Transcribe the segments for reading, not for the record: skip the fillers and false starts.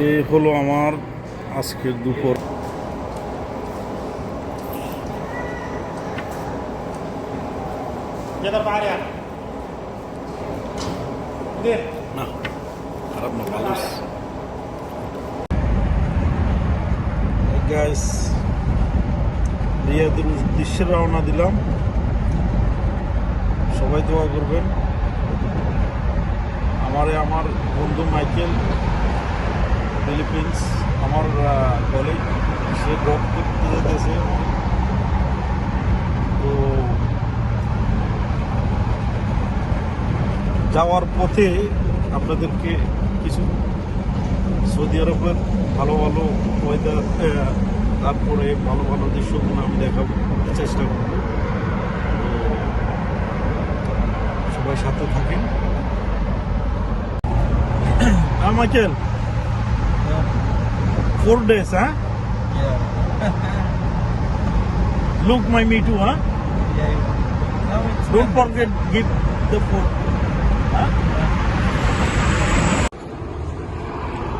এই হলো আমার আজকের দুপুর। না খারাপ না, ভালো গাইস। রিয়াদের উদ্দেশ্যে রওনা দিলাম, সবাই দোয়া করবেন। আমার বন্ধু মাইকেল ফিলিপিন্স, আমার কলিগ, সে ড্রপ করতে যেতেছে। তো যাওয়ার পথে আপনাদেরকে কিছু সৌদি আরবের ভালো ভালো ওয়েদার, তারপরে ভালো ভালো দৃশ্যগুলো আমি দেখাবো, চেষ্টা করব। সবাই সাথে থাকেন। Michael, 4 days, huh? Yeah. Look my me too, huh? Yeah. No, it's Don't forget give the food. Huh?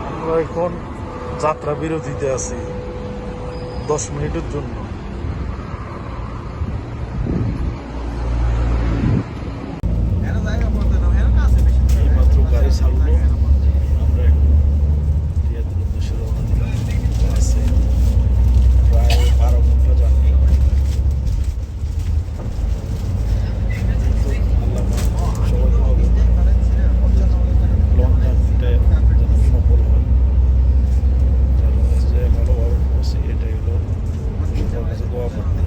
আমরা এখন যাত্রা বিরতিতে আছি 10 মিনিটের জন্য। এইমাত্র গাড়ি ছাড়লো, আমরা এখন রিয়াদের উদ্দেশ্যে রওনা দিলাম। আছে প্রায় 12 ঘন্টা জার্নি। সবাই লং জার্নিটা যেন সফল হয়, যার কাছে ভালোভাবে পৌঁছে, এটাই হলো সবার কাছে দোয়া করতে।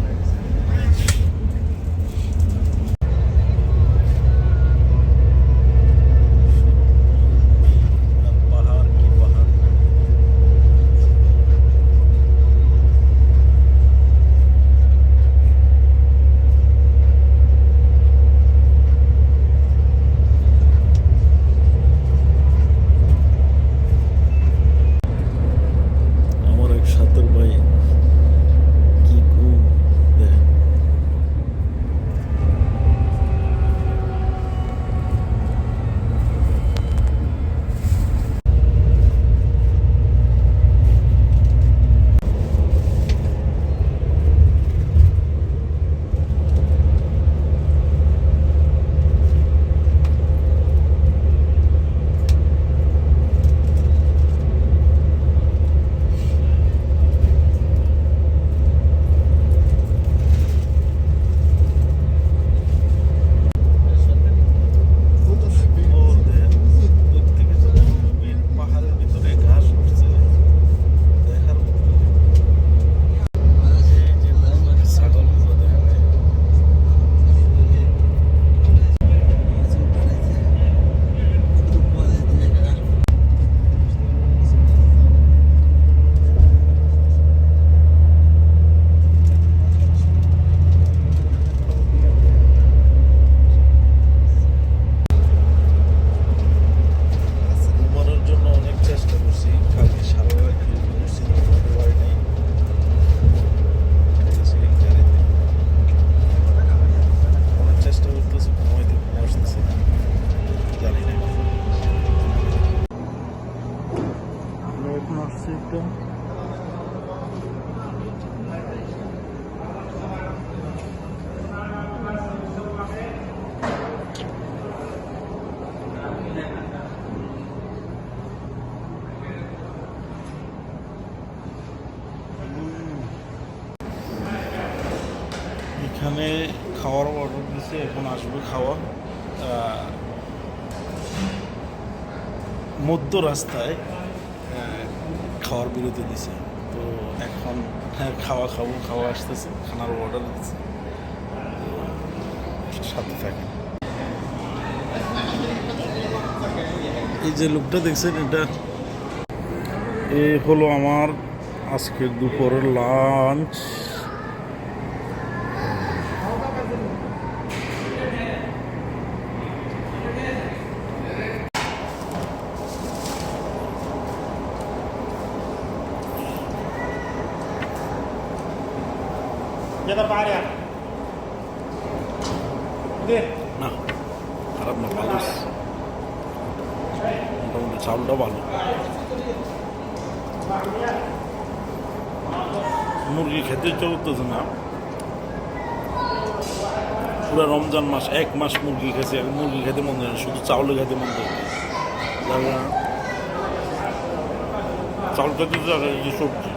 এখানে খাওয়ার অর্ডার দিচ্ছে, এখন আসবে খাওয়া। মধ্য রাস্তায় খাওয়ার বিরতি দিছে, তো এখন খাওয়া আসতেছে, খানার অর্ডার দিচ্ছে, সাথে থাকে। এই যে লোকটা দেখছেন, এই হলো আমার আজকের দুপুরের লাঞ্চ। না খারাপ না, ভালো, মোটামুটি চাউলটা ভালো। মুরগি খেতে ইচ্ছা করতেছে না। পুরো রমজান মাস 1 মাস মুরগি খেয়েছে, এখন মুরগি খেতে মন যায় না, শুধু চাউলে খেতে মন যায়। চাউল খেতে সবজি